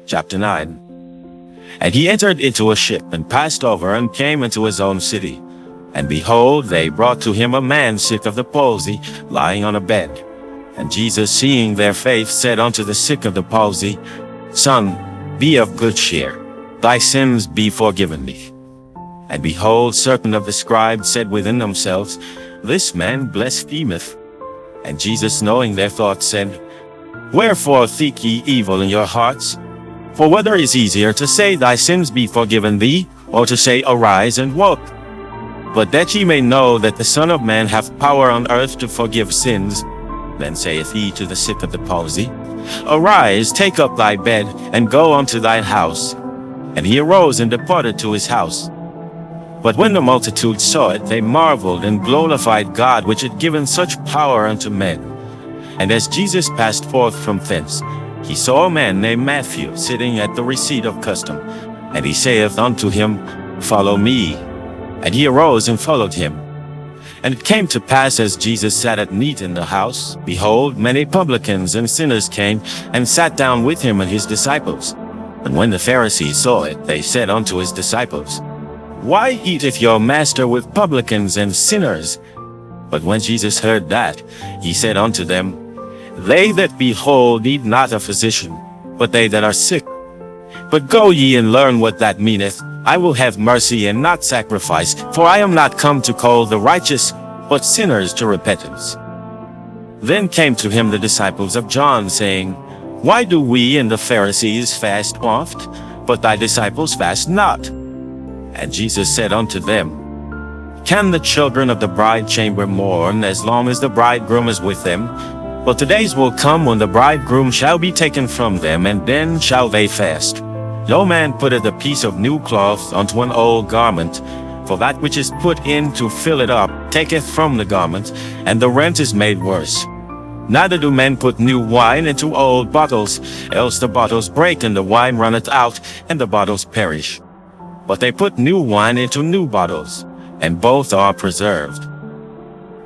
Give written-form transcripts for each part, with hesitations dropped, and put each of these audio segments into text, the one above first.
Chapter 9. And he entered into a ship, and passed over, and came into his own city. And behold, they brought to him a man sick of the palsy, lying on a bed. And Jesus, seeing their faith, said unto the sick of the palsy, Son, be of good cheer, thy sins be forgiven thee. And behold, certain of the scribes said within themselves, This man blasphemeth. And Jesus, knowing their thoughts, said, Wherefore think ye evil in your hearts? For whether is easier, to say, Thy sins be forgiven thee, or to say, Arise and walk? But that ye may know that the Son of Man hath power on earth to forgive sins, then saith he to the sick of the palsy, Arise, take up thy bed, and go unto thine house. And he arose and departed to his house. But when the multitude saw it, they marveled, and glorified God, which had given such power unto men. And as Jesus passed forth from thence, he saw a man named Matthew sitting at the receipt of custom. And he saith unto him, Follow me. And he arose and followed him. And it came to pass, as Jesus sat at meat in the house, behold, many publicans and sinners came, and sat down with him and his disciples. And when the Pharisees saw it, they said unto his disciples, Why eateth your master with publicans and sinners? But when Jesus heard that, he said unto them, They that be whole need not a physician, but they that are sick. But go ye and learn what that meaneth, I will have mercy and not sacrifice, for I am not come to call the righteous, but sinners to repentance. Then came to him the disciples of John, saying, Why do we and the Pharisees fast oft, but thy disciples fast not? And Jesus said unto them, Can the children of the bride chamber mourn as long as the bridegroom is with them? But the days will come when the bridegroom shall be taken from them, and then shall they fast. No man putteth a piece of new cloth unto an old garment, for that which is put in to fill it up taketh from the garment, and the rent is made worse. Neither do men put new wine into old bottles, else the bottles break, and the wine runneth out, and the bottles perish. But they put new wine into new bottles, and both are preserved.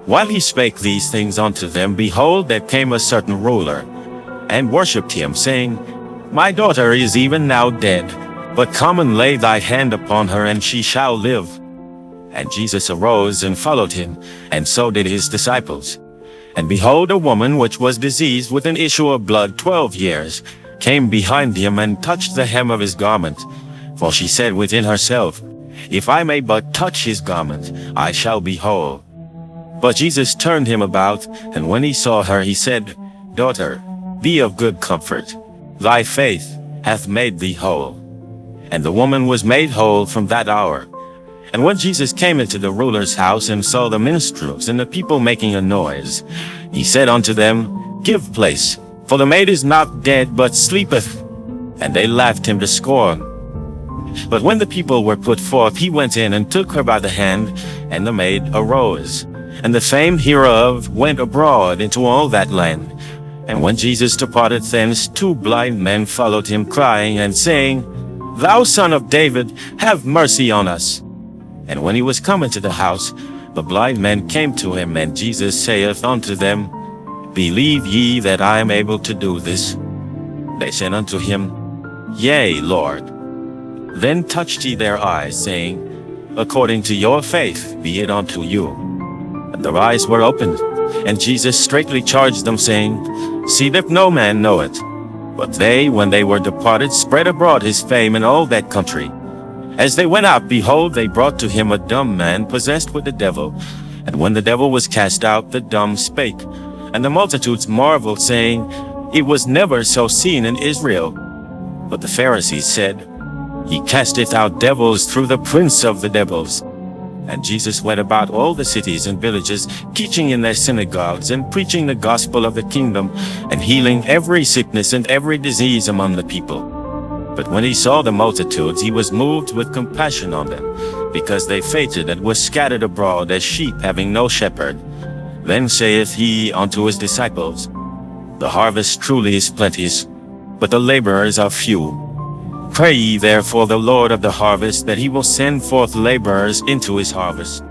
While he spake these things unto them, behold, there came a certain ruler, and worshipped him, saying, My daughter is even now dead, but come and lay thy hand upon her, and she shall live. And Jesus arose and followed him, and so did his disciples. And behold, a woman which was diseased with an issue of blood 12 years, came behind him, and touched the hem of his garment. For she said within herself, If I may but touch his garment, I shall be whole. But Jesus turned him about, and when he saw her, he said, Daughter, be of good comfort. Thy faith hath made thee whole. And the woman was made whole from that hour. And when Jesus came into the ruler's house, and saw the minstrels and the people making a noise, he said unto them, Give place, for the maid is not dead, but sleepeth. And they laughed him to scorn. But when the people were put forth, he went in, and took her by the hand, and the maid arose. And the fame hereof went abroad into all that land. And when Jesus departed thence, 2 blind men followed him, crying and saying, Thou Son of David, have mercy on us. And when he was come into the house, the blind men came to him, and Jesus saith unto them, Believe ye that I am able to do this? They said unto him, Yea, Lord. Then touched he their eyes, saying, According to your faith be it unto you. And their eyes were opened, and Jesus straitly charged them, saying, See that no man know it. But they, when they were departed, spread abroad his fame in all that country. As they went out, behold, they brought to him a dumb man possessed with the devil. And when the devil was cast out, the dumb spake. And the multitudes marveled, saying, It was never so seen in Israel. But the Pharisees said, He casteth out devils through the prince of the devils. And Jesus went about all the cities and villages, teaching in their synagogues, and preaching the gospel of the kingdom, and healing every sickness and every disease among the people. But when he saw the multitudes, he was moved with compassion on them, because they fainted and were scattered abroad as sheep having no shepherd. Then saith he unto his disciples, The harvest truly is plenteous, but the laborers are few. Pray ye therefore the Lord of the harvest, that he will send forth laborers into his harvest.